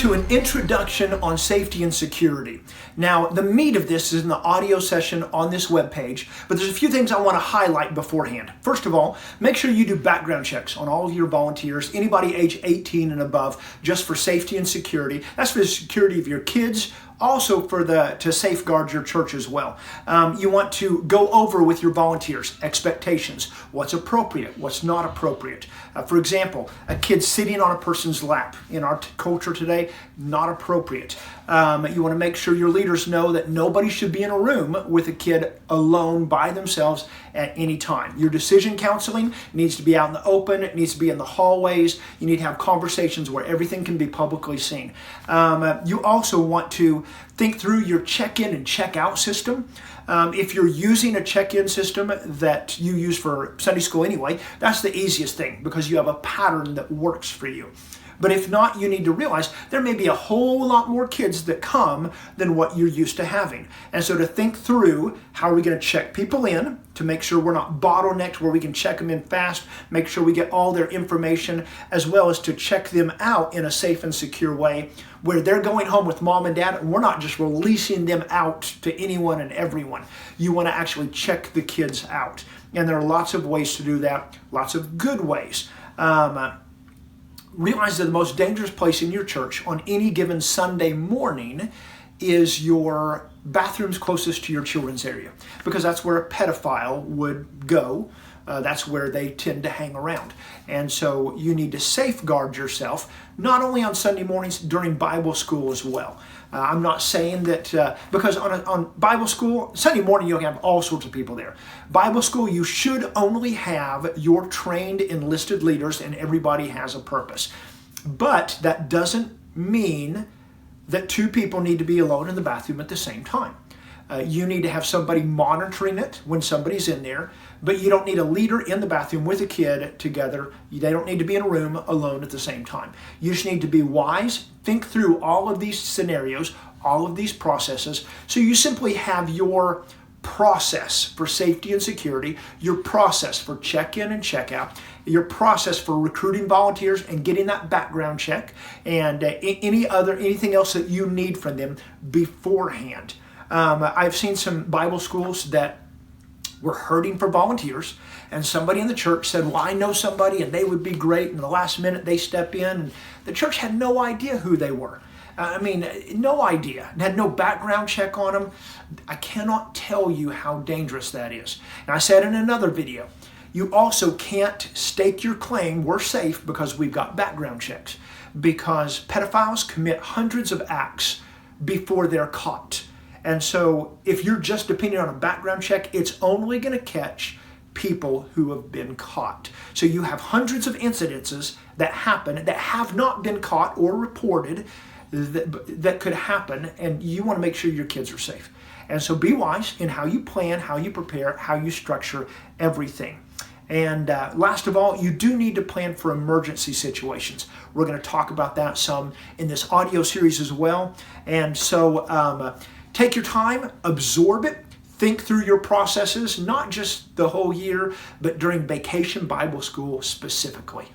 to an introduction on safety and security. Now, the meat of this is in the audio session on this webpage, but there's a few things I want to highlight beforehand. First of all, make sure you do background checks on all of your volunteers, anybody age 18 and above, just for safety and security. That's for the security of your kids, also to safeguard your church as well. You want to go over with your volunteers expectations, what's appropriate, what's not appropriate. For example, a kid sitting on a person's lap in our culture today, not appropriate. You want to make sure your leaders know that nobody should be in a room with a kid alone by themselves at any time. Your decision counseling needs to be out in the open. It needs to be in the hallways. You need to have conversations where everything can be publicly seen. You also want to think through your check-in and check-out system. If you're using a check-in system that you use for Sunday school anyway, that's the easiest thing because you have a pattern that works for you. But if not, you need to realize there may be a whole lot more kids that come than what you're used to having. And so to think through how are we going to check people in to make sure we're not bottlenecked where we can check them in fast, make sure we get all their information, as well as to check them out in a safe and secure way where they're going home with mom and dad and we're not just releasing them out to anyone and everyone. You want to actually check the kids out. And there are lots of ways to do that, lots of good ways. Realize that the most dangerous place in your church on any given Sunday morning is your bathrooms closest to your children's area, because that's where a pedophile would go. That's where they tend to hang around. And so you need to safeguard yourself, not only on Sunday mornings, during Bible school as well. I'm not saying that, because on Bible school, Sunday morning you'll have all sorts of people there. Bible school, you should only have your trained enlisted leaders and everybody has a purpose. But that doesn't mean that two people need to be alone in the bathroom at the same time. You need to have somebody monitoring it when somebody's in there, but you don't need a leader in the bathroom with a kid together. They don't need to be in a room alone at the same time. You just need to be wise, think through all of these scenarios, all of these processes, so you simply have your process for safety and security, your process for check-in and check-out, your process for recruiting volunteers and getting that background check, and anything else that you need from them beforehand. I've seen some Bible schools that were hurting for volunteers, and somebody in the church said, well, I know somebody and they would be great, and the last minute they step in, and the church had no idea who they were. No idea. Had no background check on them. I cannot tell you how dangerous that is. And I said in another video, you also can't stake your claim we're safe because we've got background checks, because pedophiles commit hundreds of acts before they're caught. And so if you're just depending on a background check, it's only going to catch people who have been caught. So you have hundreds of incidences that happen that have not been caught or reported that could happen, and you want to make sure your kids are safe. And so be wise in how you plan, how you prepare, how you structure everything. And last of all, you do need to plan for emergency situations. We're going to talk about that some in this audio series as well. And so take your time, absorb it, think through your processes, not just the whole year, but during Vacation Bible School specifically.